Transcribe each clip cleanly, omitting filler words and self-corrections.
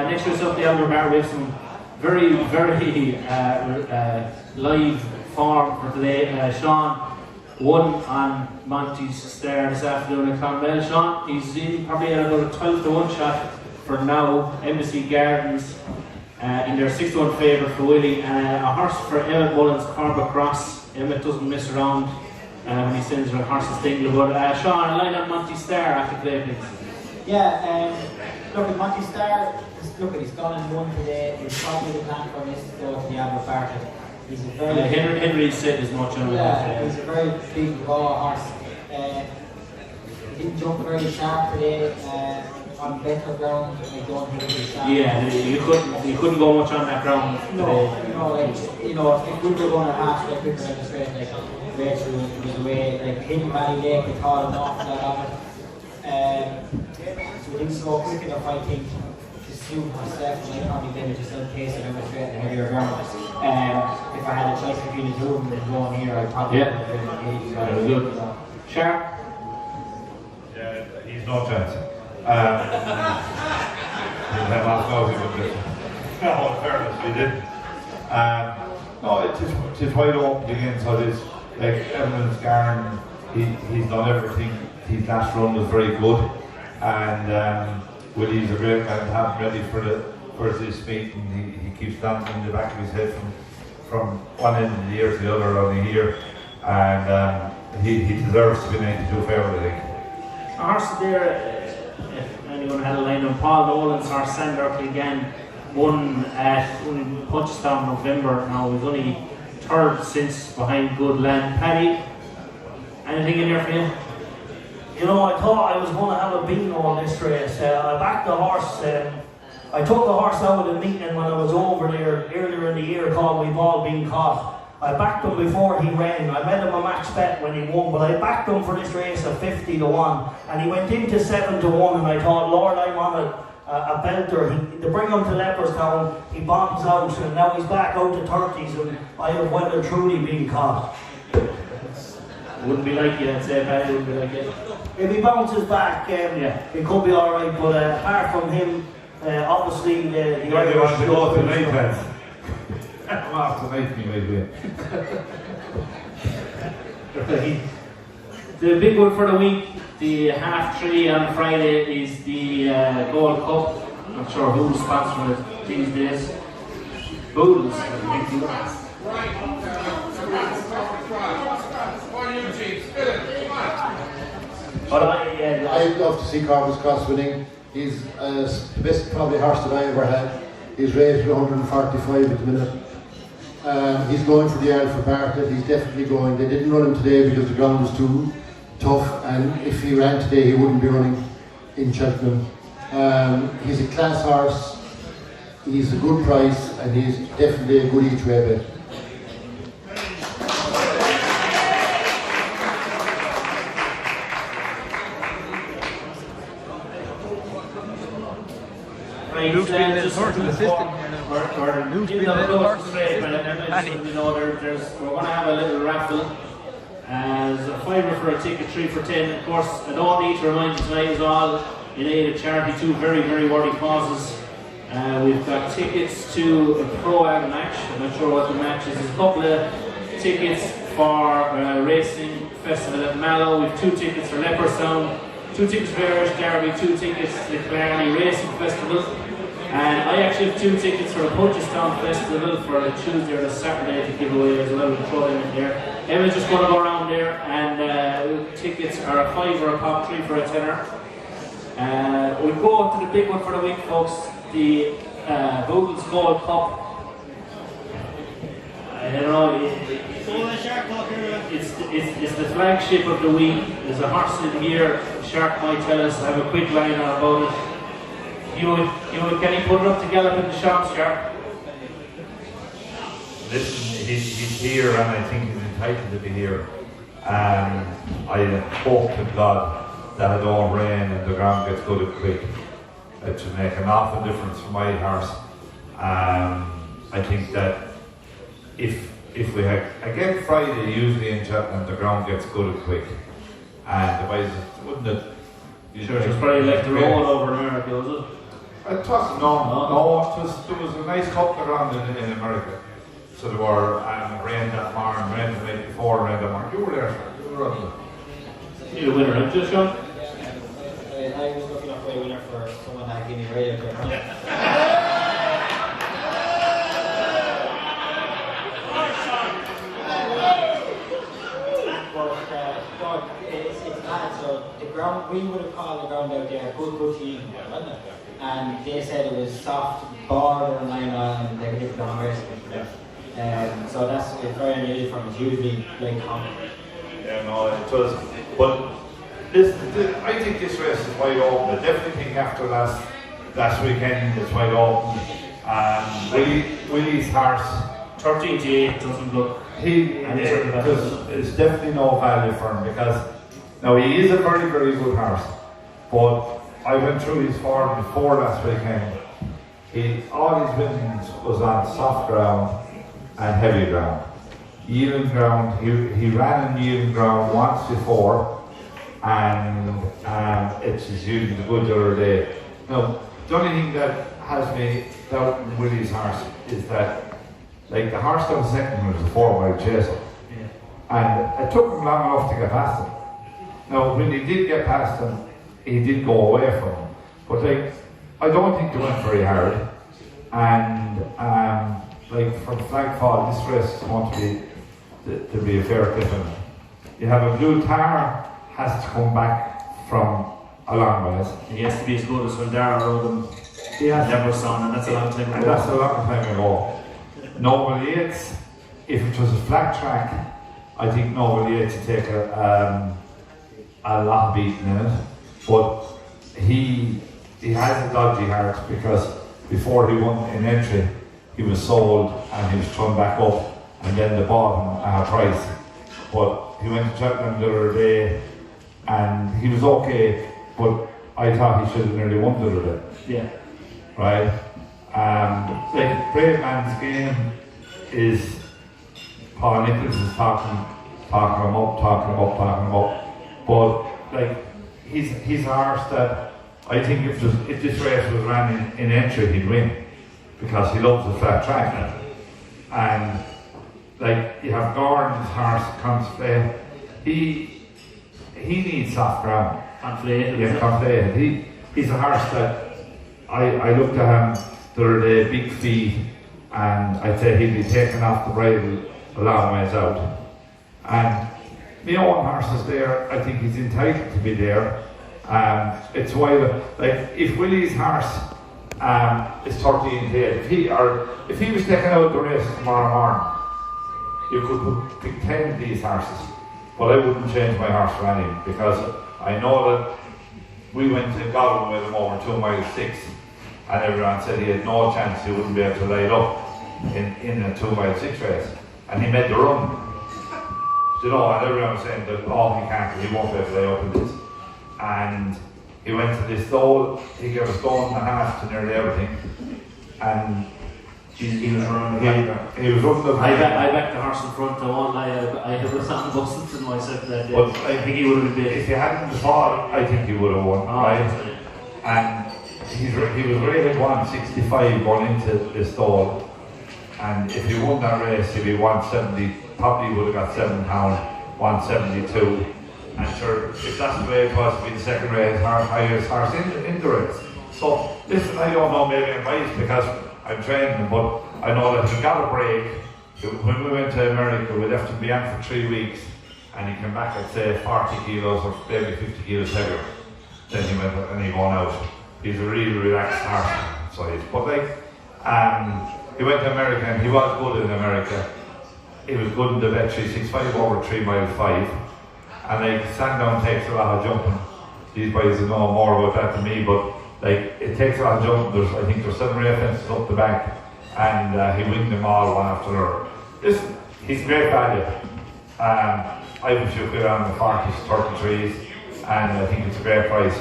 next race up the Albert Bar, we have some very live form for today. Sean won on Monty's Star this afternoon at Clonmel. Sean, he's in probably at about a 12-1 shot for now. Embassy Gardens in their 6-1 favourite for Willie. A horse for Emmett Mullins, Cormac Cross. Emmett doesn't mess around when he sends her horses Dingle. But Sean, a line on Monty Star after today, please. Yeah, look at Monty Star. Look at, he's gone and won today. He's probably the plan for this to go to the Albert Bartlet. He's a very Henry said as much on he's a very big raw horse. He didn't jump very sharp today on better ground. I don't think he was sharp. Yeah, you couldn't go much on that ground today. If we were going to half like quicker than the straight, like Rachel was away, like Hidden Valley Lake, they thought an awful lot of it. So we didn't go quick enough, I think, to suit myself, and I probably did it just in case I went straight in the heavier ground. If I had a choice between the two of them and going here, I'd probably would have been engaged. Very good. Sharp? Yeah, he's no chance. He'll have half out of it. No, in fairness, we did. No, it's wide open again, so it's like Evelyn's Garn, he's done everything. His last run was very good, and Willie's a great man to have ready for this meeting. He keeps dancing in the back of his head from one end of the year to the other around here, and he deserves to be 92 favourite, I think. A horse there, if anyone had a line on Paul Nolan's horse, Sandor again, won at Punchestown in November. Now he's only third since behind Good Land. Paddy, anything in there for you? You know, I thought I was going to have a bingo on this race. I backed the horse. I took the horse out of the meeting when I was over there earlier in the year called We've All Been Caught. I backed him before he ran. I made him a max bet when he won, but I backed him for this race at 50-1. And he went into 7-1, and I thought, Lord, I'm on a belter. To bring him to Leopardstown, he bombs out, and now he's back out to 30s, and I have well and truly been caught. Wouldn't be like you, I'd say, Paddy, wouldn't be like you. If he bounces back, it could be alright, but apart from him, obviously the You want to go tonight, then? I'm off tonight, anyway. The big one for the week, the 3:30 on Friday, is the Gold Cup. I'm not sure who's sponsoring it these days. Boodles. I'd love to see Corvus Cross winning. He's the best probably horse that I ever had. He's rated 145 at the minute. He's going for the Albert Bartlet. He's definitely going. They didn't run him today because the ground was too tough, and if he ran today he wouldn't be running in Cheltenham. He's a class horse. He's a good price, and he's definitely a good each way bet. Luke's been the horse assistant here now. Luke's been the horse assistant. We're going to have a little raffle. There's a $5 for a ticket, 3 for 10. Of course, I don't need to remind you tonight is all in aid of charity, 2 very, very worthy causes. We've got tickets to a pro-am match. I'm not sure what the match is. There's a couple of tickets for Racing Festival at Mallow. We've 2 tickets for Leopardstown, 2 tickets for Irish Derby, 2 tickets to the Clarny Racing Festival. And I actually have 2 tickets for the Punchestown Festival for a Tuesday or a Saturday to give away as well. We'll throw them in there. Emma's just going to go around there, and tickets are a $5 a pop, 3 for a tenner. We'll go to the big one for the week, folks. The Boodles Gold Cup. I don't know. It's the flagship of the week. There's a horse in here. Shark might tell us. I have a quick line about it. Can he put it up to gallop in the shops, Shark? Listen, he's here, and I think he's entitled to be here. I hope to God that it don't rain and the ground gets good and quick. It should make an awful difference for my horse. I think that if we have again Friday, usually in Cheltenham the ground gets good and quick, and the boys wouldn't it? Sure, it's probably like the roll over in America, is it? It wasn't, no, there was a nice couple around in America. So there were rain that morning, rain the night before, rain that morning. You were there, you were on the... You're a winner, aren't you, Sean? I was looking up for a winner for someone that gave me radio there. But it's bad, so the ground, we would have called the ground out there good team, wasn't it? And they said it was soft, borderline on like a different race for them. So that's very unusual from it's usually like common. Yeah, no, it was. But I think this race is wide open. I definitely think after last weekend it's wide open. Willie's horse, 13-8 doesn't look. There's definitely no value for him because now he is a very, very good horse. But I went through his form before last weekend. All his winnings was on soft ground and heavy ground. Yielding ground, he ran in yielding ground once before, and it's usually the good the other day. Now, the only thing that has me doubting Willie's horse is that, like, the horse that was second was a 4-mile chaser, and it took him long enough to get past him. Now, when he did get past him, he did go away from him, but like, I don't think they went very hard, and like from Flagfall, this race is going to be a fair cliffing. You have a blue tar has to come back from a long ways. He has to be as good as when Darragh rode him. Never saw, and that's a long time ago. And that's a long time ago. Noble Yates, if it was a flat track, I think Noble Yates would take a lot of beating in it. But he has a dodgy heart because before he won in entry, he was sold and he was thrown back up and then they bought him at a price. But he went to Cheltenham the other day and he was okay, but I thought he should have nearly won the other day. Yeah. Right? Like, Brave Man's Game is Paul Nichols is talking him up. But like, he's a horse that I think if this race was ran in entry, he'd win because he loves the flat track. And like, you have Gordon's horse, Conflay. He needs soft ground. Conflay. He's a horse that I looked at him the other day, big feet, and I'd say he'd be taken off the bridle a long ways out. And my own horse is there. I think he's entitled to be there. It's why, like, if Willie's horse is 13-8, if he was taken out of the race tomorrow morning, you could pick 10 of these horses, but I wouldn't change my horse for any, because I know that we went to Goblin with him over 2 miles 6, and everyone said he had no chance, he wouldn't be able to light up in a 2 mile 6 race, and he made the run. You know, and everyone was saying that, oh, he can't, he won't be able to lay up in this. And he went to this stole, he gave a stone and a half to nearly everything, and he was running he was running the I backed the horse in front of one. I was on buses in myself that day. But I think he would have been beat. If he hadn't fought, I think he would have won, right? And he was rated 165 going into the stall, and if he won that race, he'd be 170, probably would have got £7, 172. And sure, if that's the way it was to be the second race, highest horse in the race. So, listen, I don't know, maybe I'm biased because I'm training him, but I know that he got a break. When we went to America, we left him behind for 3 weeks, and he came back at say 40 kilos or maybe 50 kilos heavier. Then he went and he won out. He's a really relaxed horse, so he's. But like, he went to America and he was good in America. He was good in the vet 365 over 3 mile 5. And like, Sandown takes a lot of jumping. These boys know more about that than me, but like, it takes a lot of jumping. I think there's 7 rail fences up the back, and he wins them all one after another. Listen, he's great value. I wish you could on the 40s, 33s, and I think it's a great price.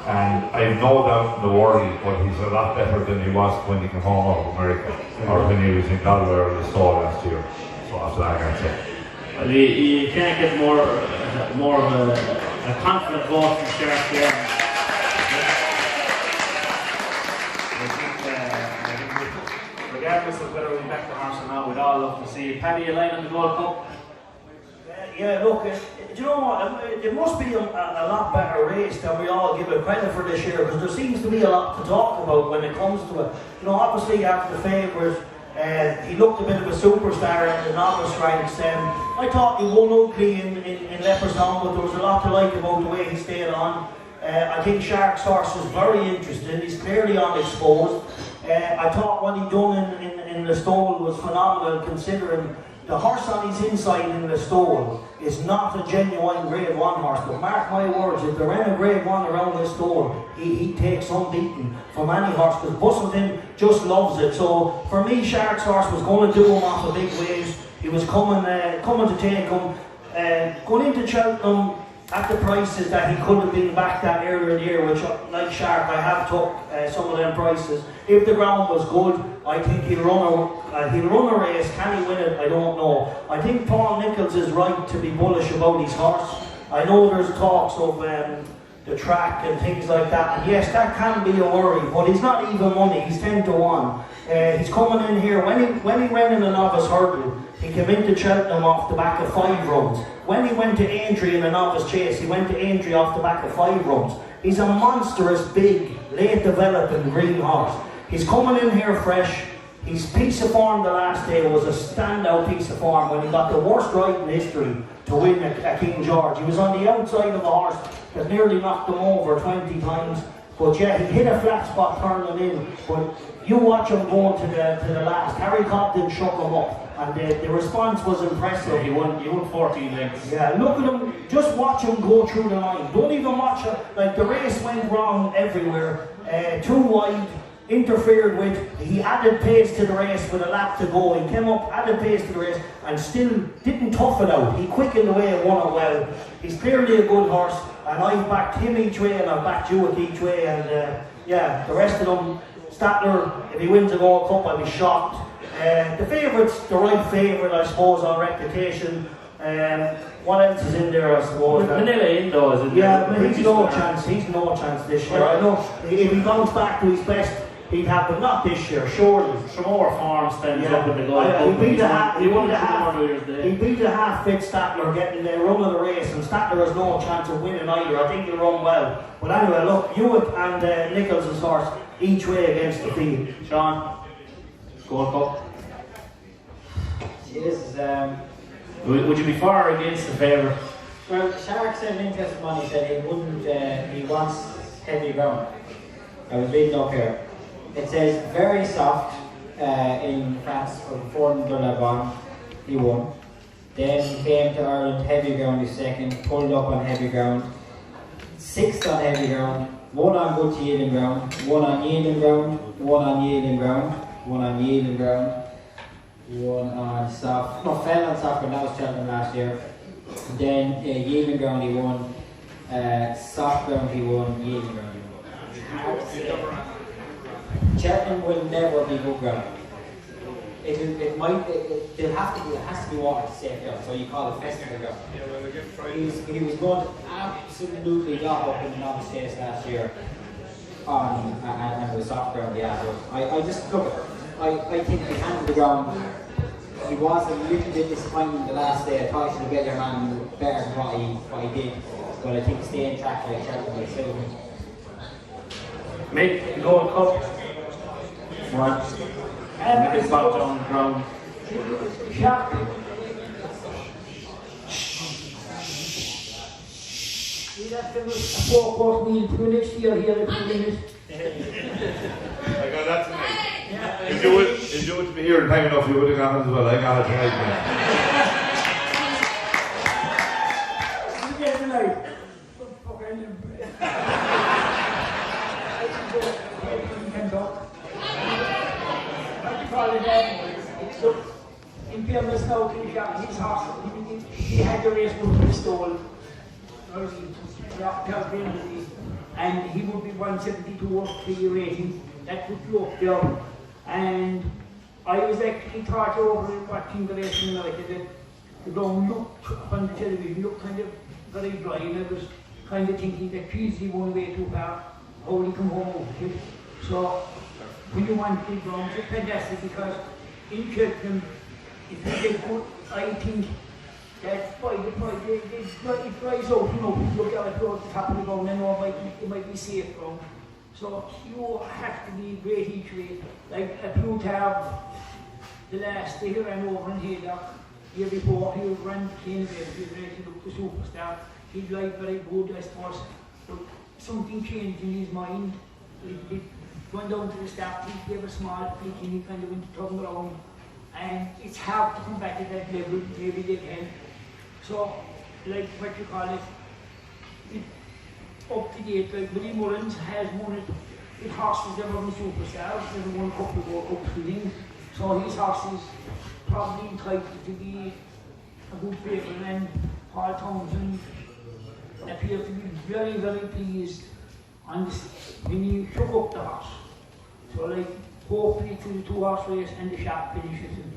And I have no doubt in the world, but he's a lot better than he was when he came home out of America, or when he was in Galway or the store last year. So after that, I can't say. Well, you can't get more of a confident vote from Sheriff there. regardless of whether we back the horse or not, we'd all love to see it. Paddy, a line on the Gold Cup? Yeah, look, do you know what? It must be a lot better race than we all give it credit for this year, because there seems to be a lot to talk about when it comes to it. You know, obviously after the favourite, he looked a bit of a superstar in the novice ranks. I thought he won ugly in Leopardstown, but there was a lot to like about the way he stayed on. I think Shark's horse was very interesting. He's clearly unexposed. I thought what he done in the stole was phenomenal, considering the horse on his inside in the stole is not a genuine Grade 1 horse. But mark my words, if there ain't a Grade 1 around this stole, he takes some beating from any horse, because Busselton just loves it. So for me, Shark's horse was going to do him off a big waves. He was coming to take him. Going into Cheltenham at the prices that he could have been back that earlier in the year, which, like Shark, I have took some of them prices. If the ground was good, I think he'll run a race. Can he win it? I don't know. I think Paul Nicholls is right to be bullish about his horse. I know there's talks of the track and things like that, and yes, that can be a worry, but he's not even money. He's 10 to 1. He's coming in here, when he ran in a novice hurdle, he came into Cheltenham off the back of 5 runs. When he went to Aintree in a novice chase, he went to Aintree off the back of 5 runs. He's a monstrous, big, late developing green horse. He's coming in here fresh. His piece of form the last day was a standout piece of form when he got the worst ride in history to win at King George. He was on the outside of a horse that nearly knocked him over 20 times. But yeah, he hit a flat spot turning in. But you watch him going to the last. Harry Cobden shook him up, and the response was impressive. He won 14 lengths. Yeah, look at him. Just watch him go through the line. Don't even watch it. Like, the race went wrong everywhere. Too wide. Interfered with. He added pace to the race with a lap to go. He came up, added pace to the race, and still didn't tough it out. He quickened away and won it well. He's clearly a good horse, and I've backed him each way, and I've backed you each way, and yeah, the rest of them, Statler, if he wins a Gold Cup, I'll be shocked. The favourite's the right favourite, I suppose, on reputation. What else is in there, I suppose? Manila Indo is in there. Yeah, but he's no chance this year. I know if he bounced back to his best, he'd have, but not this year, surely. Some more form stands up in the Gold Cup. He beat a half-fit Statler getting the run of the race, and Statler has no chance of winning either. I think he'll run well. But anyway, look, Hewitt and Nicholls' horse each way against the field. Sean, Gold Cup. Would you be for or against the favourite? Well, Shark said an interesting one. He said he wants heavy ground. I was reading up here. It says very soft in France for the Fordham de la Bonne. He won. Then he came to Ireland, heavy ground, he second, pulled up on heavy ground. 6th on heavy ground, 1 on good yielding ground, 1 on yielding ground, 1 on yielding ground, 1 on yielding ground, 1 on soft. No, fell on soft, but that was Cheltenham last year. Then yielding ground he won, soft ground he won, yielding ground he won. Cheltenham will never be good ground. It has to be water to safe ground, so you call it festival ground. He was going to absolutely lock up in the novice chase last year and the soft ground, yeah. So I just look, I think if he handled the ground, he was a little bit disappointing the last day. I thought he should have got your man better than what he did, but I think staying track like Cheltenham will save him. Make the Gold Cup. One. It's back on the ground. Shark. See that there was a 4-course meal for next year here at the minute. I got that tonight. Yeah. If you would be here in time enough, you would have gone as well. I got it tonight, man. You get tonight. Look, in fairness now to his horse, he had the race book in the stall, and he would be 172 up to the rating. That would be up there. And I was actually thought over watching the race in America that the ground looked on the television, looked kind of very dry, and I was kind of thinking that geez, he won way too far, how will he come home out of it? So when you want big rounds, it's fantastic because in Cheltenham, if you get good, I think that by the point it dries out, you know, people look at the top of the ground and know it might be safe ground. So you have to be great each way. Like a Plutarch, the last day he ran over in Haydock, year before he ran Cheltenham, he was ready to look the superstar. He'd like very good, I suppose, but something changed in his mind. He went down to the start, he gave a small peak and he kind of went to turn around. And it's hard to come back at that level, maybe they can. So, like what you call it, up to date, like Willie Mullins has won it with horses that were superstars, never won a couple of World Cups and things. So his horse is probably entitled to be a good favourite, and Paul Townsend appeared to be very, very pleased on this, when he took up the horse. So like, hopefully to the 2-horse race and the sharp finishes in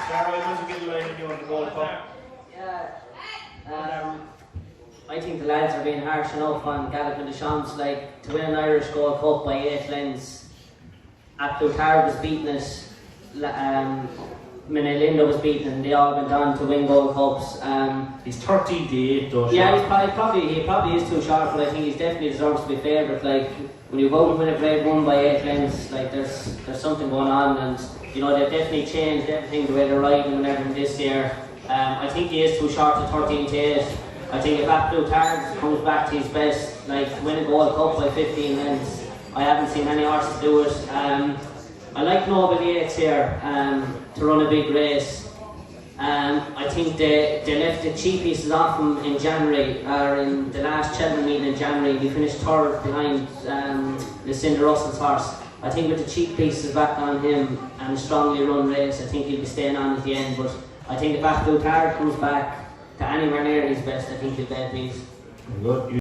Sarah, once you get the line and you want to go up. Yeah. I think the lads are being harsh enough on Gallopin de Champs, like to win an Irish Gold Cup by 8 lengths. Plutarch was beating it, Linda was beaten, and they all went on to win Gold Cups. He's 13 to 8 though. Yeah, he probably is too short, but I think he definitely deserves to be favourite. Like when you go to win a Grade 1 by 8 lengths, like there's something going on, and you know they've definitely changed everything the way they're riding and everything this year. I think he is too short to 13 to 8. I think if Plutarch comes back to his best, like win a Gold Cup by 15 lengths, I haven't seen any horses do it. I like Noble Yates here to run a big race. I think they left the cheap pieces off him in January, or in the last Cheltenham meeting in January. He finished 3rd behind Lucinda Russell's horse. I think with the cheap pieces back on him and a strongly run race, I think he'll be staying on at the end. But I think if Plutarch comes back to anywhere near his best, I think he'll be a piece. Good.